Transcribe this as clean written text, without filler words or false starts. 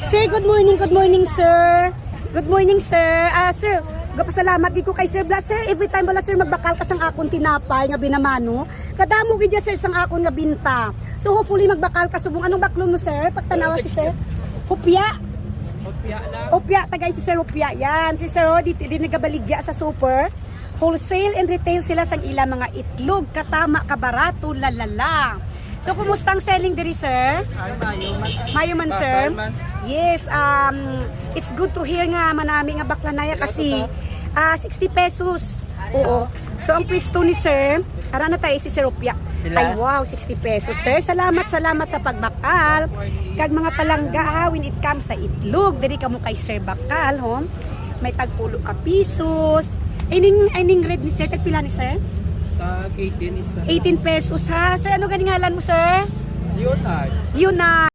Sir, good morning, sir. Good morning, sir. Sir, gapasalamat di ko kay Sir Blas. Sir, every time wala sir magbakal ka sang akong tinapay nga binamano, kadamo gid sir sang akong nga binta. So hopefully magbakal ka subong anong baklon mo sir? Pagtanawa si sir. Hupya. Hupya, tagay si Sir Hupya. Yan, si Sir Rodi di nagabaligya sa super. Wholesale and retail sila sang ilang mga itlog, katama, kabarato, lalala. So, kumusta ang selling diri, sir? Mayo man, sir. Yes, it's good to hear nga manami nga baklanaya kasi 60 pesos. Oo. So, ang pwesto ni sir, ara na tayo si Sir Rupya. Ay, wow, 60 pesos, sir. Salamat sa pagbakal. Kag mga palangga, when it comes sa itlog, diri ka mo kay Sir Bakal, ho? May tagpulo ka pisos. Ining red ni sir, tagpila ni sir? 18 is 18 pesos ha. Sir, ano ganing ngalan mo, sir? Leonard. Leonard.